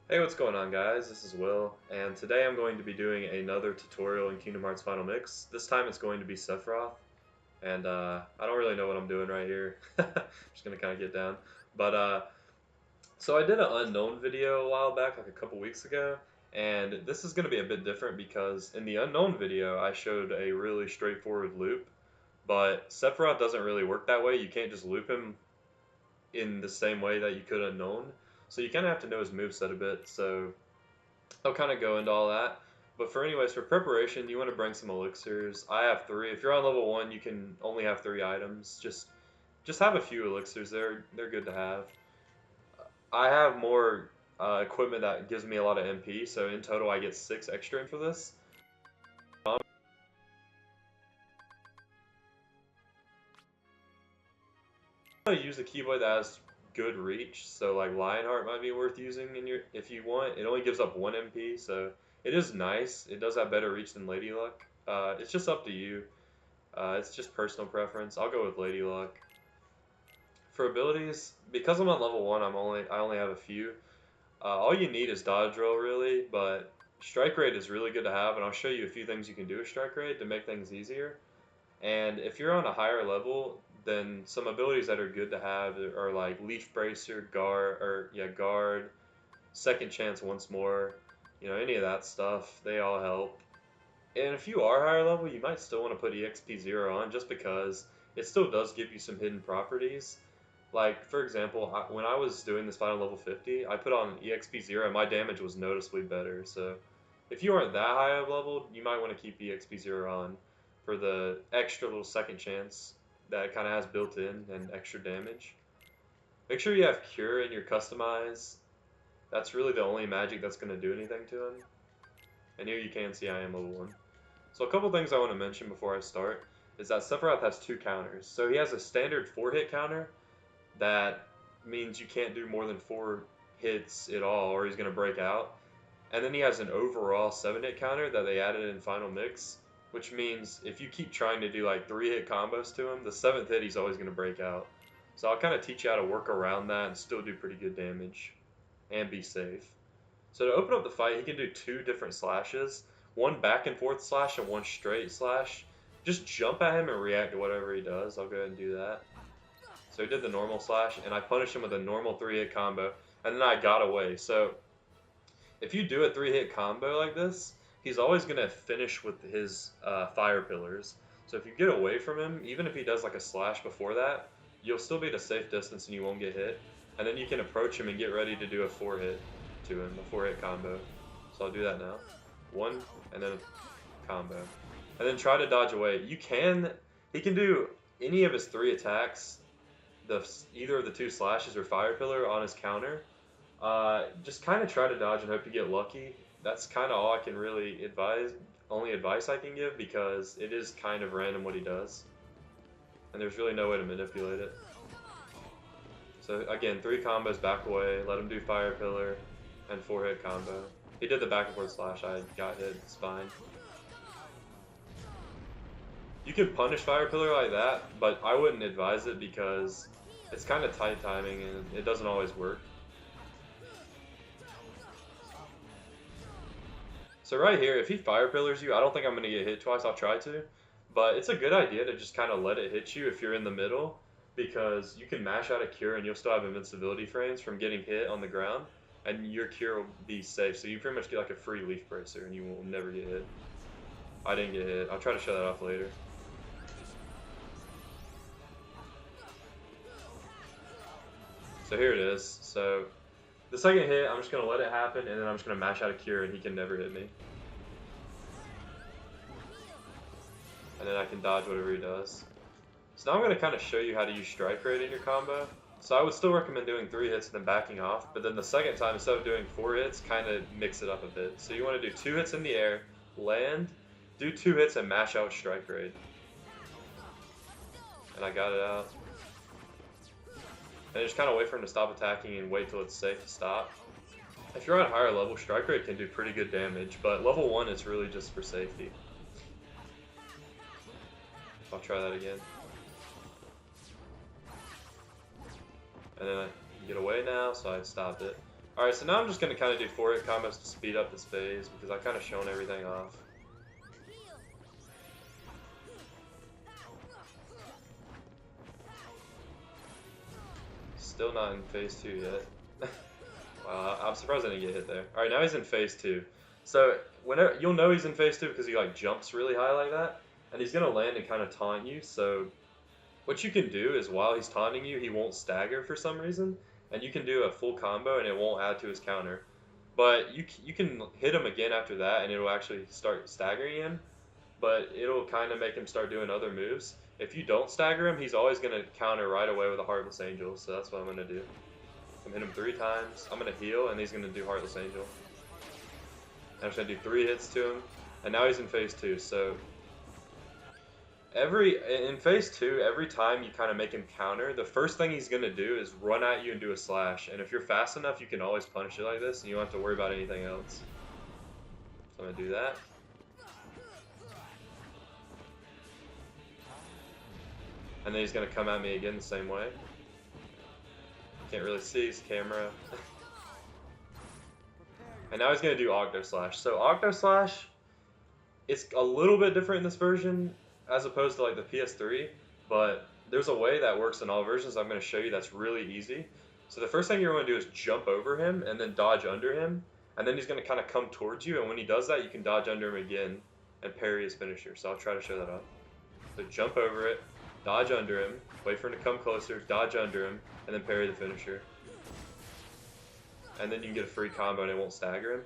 Hey, what's going on, guys? This is Will, and today I'm going to be doing another tutorial in Kingdom Hearts Final Mix. This time it's going to be Sephiroth, and I don't really know what I'm doing right here. Just gonna kind of get down. So I did an unknown video a while back, like a couple weeks ago, and this is gonna be a bit different because in the unknown video I showed a really straightforward loop, but Sephiroth doesn't really work that way. You can't just loop him in the same way that you could unknown. So you kind of have to know his moveset a bit. So I'll kind of go into all that. But for preparation, you want to bring some elixirs. I have three. If you're on level one, you can only have three items. Just have a few elixirs. They're good to have. I have more equipment that gives me a lot of MP. So in total, I get six extra in for this. I'm gonna use a keyblade that has good reach. So like Lionheart might be worth using in your if you want. It only gives up one MP, so it is nice. It does have better reach than Lady Luck. It's just up to you. It's just personal preference. I'll go with Lady Luck. For abilities, because I'm on level one, I only have a few. All you need is dodge roll really, but strike rate is really good to have, and I'll show you a few things you can do with strike rate to make things easier. And if you're on a higher level, then some abilities that are good to have are like Leaf Bracer, guard, Second Chance once more, any of that stuff. They all help. And if you are higher level, you might still want to put EXP0 on just because it still does give you some hidden properties. Like, for example, when I was doing this final level 50, I put on EXP0 and my damage was noticeably better. So if you aren't that high of level, you might want to keep EXP0 on for the extra little second chance that it kind of has built in and extra damage. Make sure you have Cure in your customize. That's really the only magic that's going to do anything to him. And here you can see I am level 1. So a couple things I want to mention before I start is that Sephiroth has two counters. So he has a standard 4-hit counter that means you can't do more than 4 hits at all or he's going to break out. And then he has an overall 7-hit counter that they added in Final Mix, which means if you keep trying to do like 3-hit combos to him, the 7th hit he's always going to break out. So I'll kind of teach you how to work around that and still do pretty good damage and be safe. So to open up the fight, he can do two different slashes, one back and forth slash and one straight slash. Just jump at him and react to whatever he does. I'll go ahead and do that. So he did the normal slash, and I punished him with a normal 3-hit combo, and then I got away. So if you do a 3-hit combo like this, he's always going to finish with his fire pillars. So if you get away from him, even if he does like a slash before that, you'll still be at a safe distance and you won't get hit. And then you can approach him and get ready to do a 4-hit to him, a 4-hit combo. So I'll do that now. One, and then a combo. And then try to dodge away. He can do any of his 3 attacks, either of the 2 slashes or fire pillar on his counter. Just kind of try to dodge and hope you get lucky. That's kind of all I can really advise, only advice I can give because it is kind of random what he does. And there's really no way to manipulate it. So again, 3 combos back away, let him do fire pillar, and 4-hit combo. He did the back and forth slash, I got hit, it's fine. You can punish fire pillar like that, but I wouldn't advise it because it's kind of tight timing and it doesn't always work. So right here, if he fire pillars you, I don't think I'm going to get hit twice, I'll try to. But it's a good idea to just kind of let it hit you if you're in the middle, because you can mash out a cure and you'll still have invincibility frames from getting hit on the ground, and your cure will be safe. So you pretty much get like a free leaf bracer and you will never get hit. I didn't get hit. I'll try to show that off later. So here it is. So the second hit, I'm just going to let it happen, and then I'm just going to mash out a cure and he can never hit me. And then I can dodge whatever he does. So now I'm going to kind of show you how to use strike rate in your combo. So I would still recommend doing 3 hits and then backing off, but then the second time, instead of doing 4 hits, kind of mix it up a bit. So you want to do 2 hits in the air, land, do 2 hits and mash out strike rate. And I got it out. And just kind of wait for him to stop attacking and wait till it's safe to stop. If you're on higher level, strike rate can do pretty good damage, but level 1 it's really just for safety. I'll try that again. And then I get away now, so I stopped it. Alright, so now I'm just going to kind of do 4-hit combos to speed up this phase because I've kind of shown everything off. Still not in phase 2 yet. Wow, I'm surprised I didn't get hit there. Alright, now he's in phase 2. So, whenever you'll know he's in phase 2 because he like jumps really high like that. And he's going to land and kind of taunt you, so what you can do is while he's taunting you, he won't stagger for some reason. And you can do a full combo and it won't add to his counter. But you can hit him again after that and it'll actually start staggering him. But it'll kind of make him start doing other moves. If you don't stagger him, he's always going to counter right away with a Heartless Angel. So that's what I'm going to do. I'm going to hit him 3 times. I'm going to heal and he's going to do Heartless Angel. I'm just going to do 3 hits to him. And now he's in phase 2. So in phase 2, every time you kind of make him counter, the first thing he's going to do is run at you and do a slash. And if you're fast enough, you can always punish it like this, and you don't have to worry about anything else. So I'm going to do that. And then he's going to come at me again the same way. Can't really see his camera. And now he's going to do Octo Slash. So Octo Slash, it's a little bit different in this version as opposed to like the PS3, but there's a way that works in all versions I'm going to show you that's really easy. So the first thing you're going to do is jump over him and then dodge under him, and then he's going to kind of come towards you, and when he does that, you can dodge under him again and parry his finisher. So I'll try to show that off. So jump over it, dodge under him, wait for him to come closer, dodge under him, and then parry the finisher. And then you can get a free combo and it won't stagger him.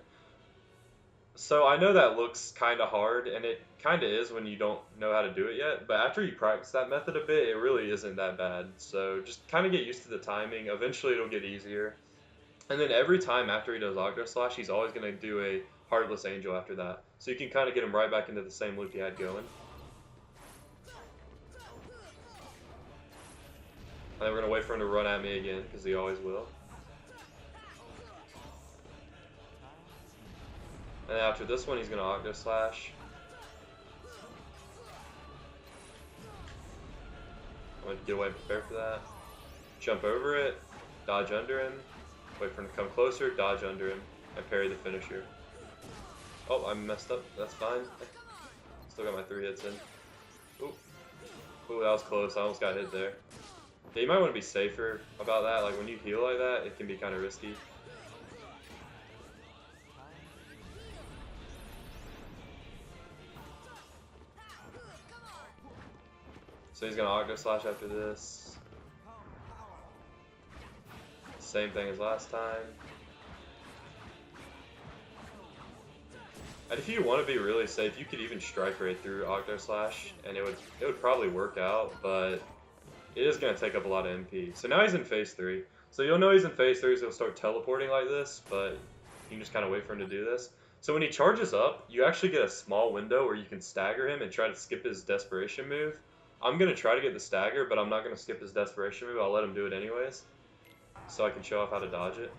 So I know that looks kind of hard, and it kind of is when you don't know how to do it yet, but after you practice that method a bit, it really isn't that bad. So just kind of get used to the timing. Eventually it'll get easier. And then every time after he does Octo Slash, he's always going to do a Heartless Angel after that. So you can kind of get him right back into the same loop he had going. And then we're going to wait for him to run at me again, because he always will. And then after this one, he's going to Octo Slash. I'm going to get away and prepare for that. Jump over it, dodge under him, wait for him to come closer, dodge under him, and parry the finisher. Oh, I messed up. That's fine. Still got my 3 hits in. Ooh. Ooh, that was close. I almost got hit there. Yeah, you might want to be safer about that. Like, when you heal like that, it can be kind of risky. So he's going to Octo Slash after this. Same thing as last time. And if you want to be really safe, you could even strike right through Octo Slash, and it would probably work out, but it is going to take up a lot of MP. So now he's in phase 3. So you'll know he's in phase 3, so he'll start teleporting like this, but you can just kind of wait for him to do this. So when he charges up, you actually get a small window where you can stagger him and try to skip his desperation move. I'm going to try to get the stagger, but I'm not going to skip his desperation move. I'll let him do it anyways, so I can show off how to dodge it.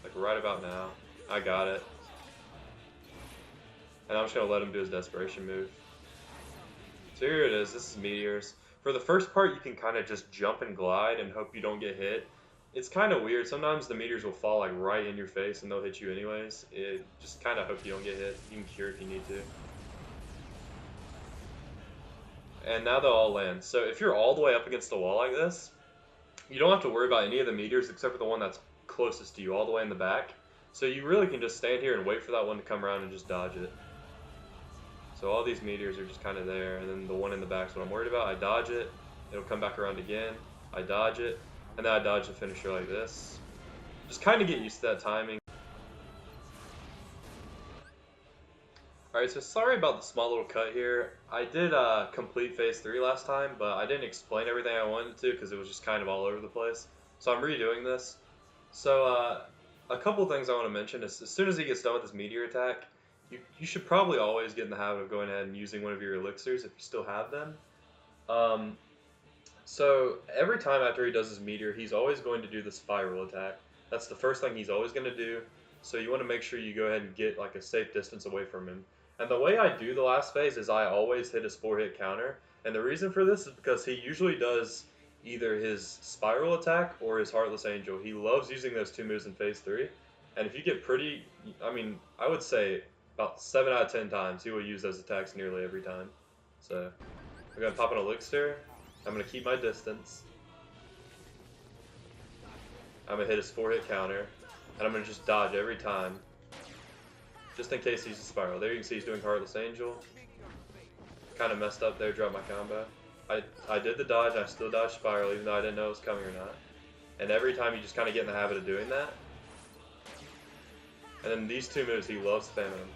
Like right about now. I got it. And I'm just going to let him do his desperation move. So here it is. This is Meteors. For the first part, you can kind of just jump and glide and hope you don't get hit. It's kind of weird. Sometimes the meteors will fall like right in your face and they'll hit you anyways. It just kind of hope you don't get hit. You can cure if you need to. And now they'll all land. So if you're all the way up against the wall like this, you don't have to worry about any of the meteors except for the one that's closest to you, all the way in the back. So you really can just stand here and wait for that one to come around and just dodge it. So all these meteors are just kind of there, and then the one in the back is what I'm worried about. I dodge it, it'll come back around again, I dodge it, and then I dodge the finisher like this. Just kind of get used to that timing. Alright, so sorry about the small little cut here. I did complete phase 3 last time, but I didn't explain everything I wanted to because it was just kind of all over the place. So I'm redoing this. So a couple things I want to mention is as soon as he gets done with his meteor attack, you should probably always get in the habit of going ahead and using one of your elixirs if you still have them. So every time after he does his meteor, he's always going to do the spiral attack. That's the first thing he's always going to do. So you want to make sure you go ahead and get like a safe distance away from him. And the way I do the last phase is I always hit his 4-hit counter. And the reason for this is because he usually does either his Spiral attack or his Heartless Angel. He loves using those two moves in Phase 3. And if you get pretty, I mean, I would say about 7 out of 10 times he will use those attacks nearly every time. So, we're going to pop an Elixir. I'm going to keep my distance. I'm going to hit his 4-hit counter. And I'm going to just dodge every time. Just in case he uses Spiral. There you can see he's doing Heartless Angel. Kind of messed up there, dropped my combo. I did the dodge, I still dodged Spiral even though I didn't know it was coming or not. And every time you just kind of get in the habit of doing that. And then these two moves, he loves spamming them.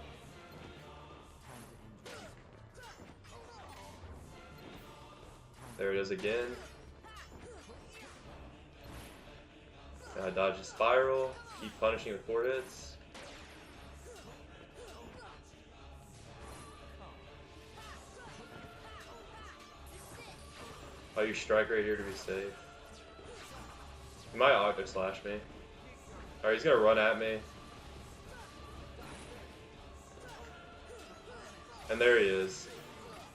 There it is again. I dodge the Spiral, keep punishing with 4 hits. Oh, you strike right here to be safe. He might Octo Slash me. Alright, he's gonna run at me. And there he is.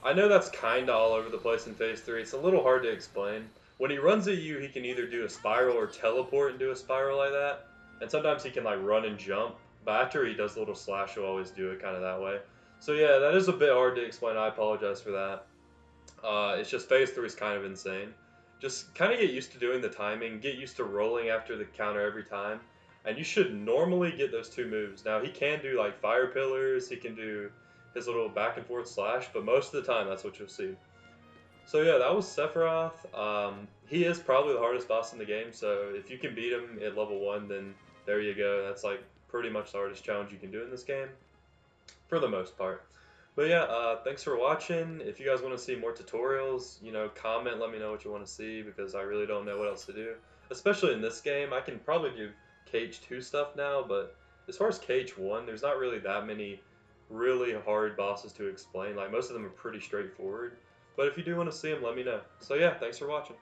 I know that's kinda all over the place in Phase 3. It's a little hard to explain. When he runs at you, he can either do a Spiral or teleport and do a Spiral like that. And sometimes he can like run and jump. But after he does a little slash, he'll always do it kind of that way. So yeah, that is a bit hard to explain. I apologize for that. It's just Phase 3 is kind of insane. Just kind of get used to doing the timing, get used to rolling after the counter every time, and you should normally get those two moves. Now, he can do like Fire Pillars, he can do his little back and forth slash, but most of the time that's what you'll see. So yeah, that was Sephiroth. He is probably the hardest boss in the game, so if you can beat him at level 1, then there you go. That's like pretty much the hardest challenge you can do in this game, for the most part. But yeah, thanks for watching. If you guys want to see more tutorials, comment, let me know what you want to see, because I really don't know what else to do. Especially in this game, I can probably do KH2 stuff now, but as far as KH1, there's not really that many really hard bosses to explain. Like, most of them are pretty straightforward. But if you do want to see them, let me know. So yeah, thanks for watching.